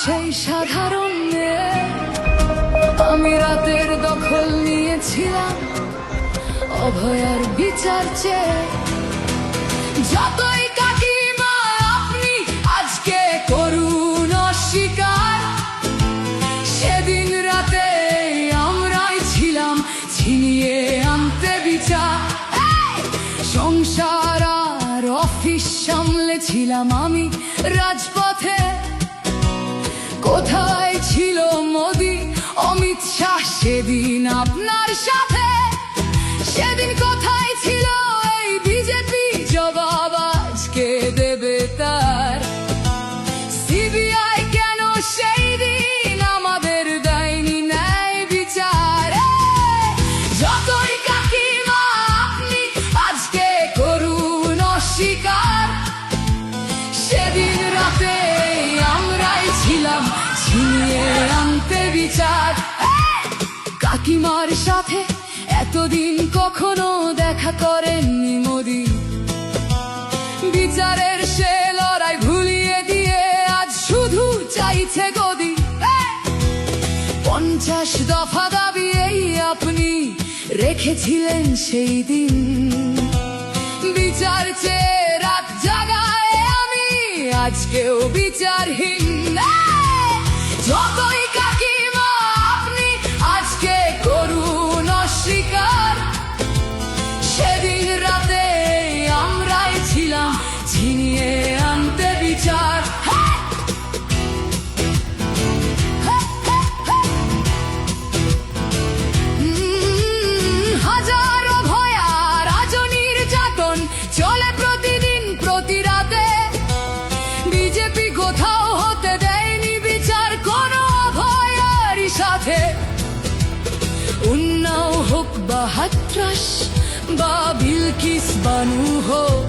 সেই সাধারণ মেয়ে। আমি রাতের দখল নিয়েছিলাম অভয়ার বিচার চেয়ে। যতই কাকিমা আপনি আজকে করুন অস্বীকার, সেদিন রাতে আমরাই ছিলাম ছিনিয়ে আনতে বিচার। সংসার আর অফিস সামলেছিলাম আমি রাজপথে। কোথায় ছিল মোদি অমিত শাহ সেদিন আপনার সাথে? সেদিন কোথায় ছিল এই বিজেপি? জবাব আজকে দেবে তার। সিবিআই কেন সেই দিন আমাদের দেয়নি ন্যায় বিচার? যতই কাকিমা আপনি আজকে করুন অস্বীকার, সেদিন রাতে আমরাই ছিলাম ছিনিয়ে আনতে বিচার। কাকিমার সাথে এতদিন কখনো দেখা করেননি মোদি। বিচারের সে লড়াই ভুলিয়ে দিয়ে আজ শুধু চাইছে গদি। 50 দফা দাবি এই আপনি রেখেছিলেন সেই দিন। বিচার চেয়ে রাত জাগায় আমি আজকেও বিচারহীন। যতই কাকিমা আপনি আজকে করুন অস্বীকার, সেদিন রাতে আমরাই ছিলাম ছিনিয়ে আনতে বিচার। হাজারো ভয়া রাজনীর যাতন চলে প্রতিদিন প্রতি রাতে। বিজেপি কোথাও হতে দেয়নি বিচার কোনো ভয়ারই সাথে। উন্নাও হোক বা হাতরাস বা বিলকিস বানু হোক,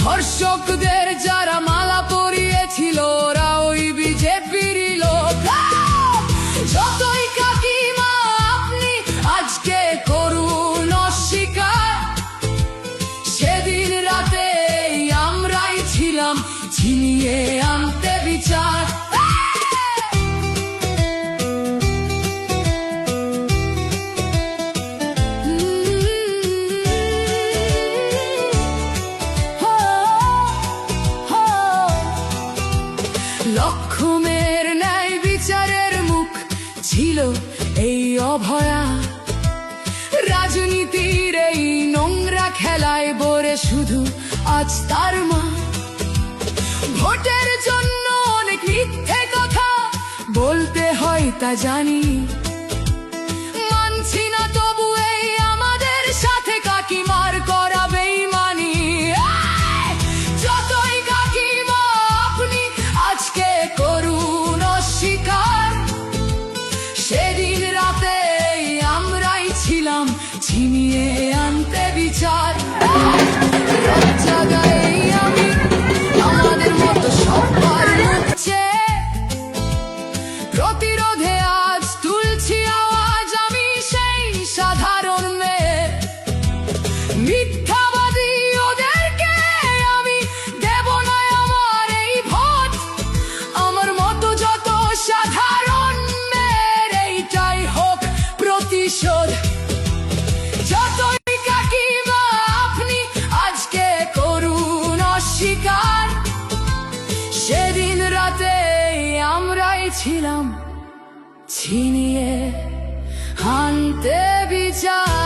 ধর্ষকদের যারা মালা পরিয়েছিল ওরা ওই বিজেপিরই লোক। যতই কাকিমা আপনি আজকে করুন অস্বীকার, সেদিন রাতে আমরাই ছিলাম ছিনিয়ে আনতে বিচার। লক্ষ্মণের ন্যায় বিচারের মুখ ছিল এই অভয়া। রাজনীতির এই নোংরা খেলায় বরে শুধু আজ তার মা। ভোটের জন্য অনেক মিথ্যে কথা বলতে হয় তা জানি, মানছি না তবু এই আমাদের সাথে কাকিমার করা বেইমানি। যতই কাকিমা আপনি আজকে করুন অস্বীকার, সেদিন রাতে আমরাই ছিলাম ছিনিয়ে আনতে বিচার। রাত জাগায় আমি আমাদের মতো সবার মুখছে। প্রতিরোধে আজ তুলছি আওয়াজ আমি সেই সাধারণ মেয়ে। মিথ্যাবাদী ওদেরকে আমি দেব না আমার এই ভোট। আমার মতো যত সাধারণ মেয়ের এইটাই হোক প্রতিশোধ। যতই কাকিমা আপনি আজকে করুন অস্বীকার, সেদিন রাতে আমরাই ছিলাম ছিনিয়ে আনতে বিচার।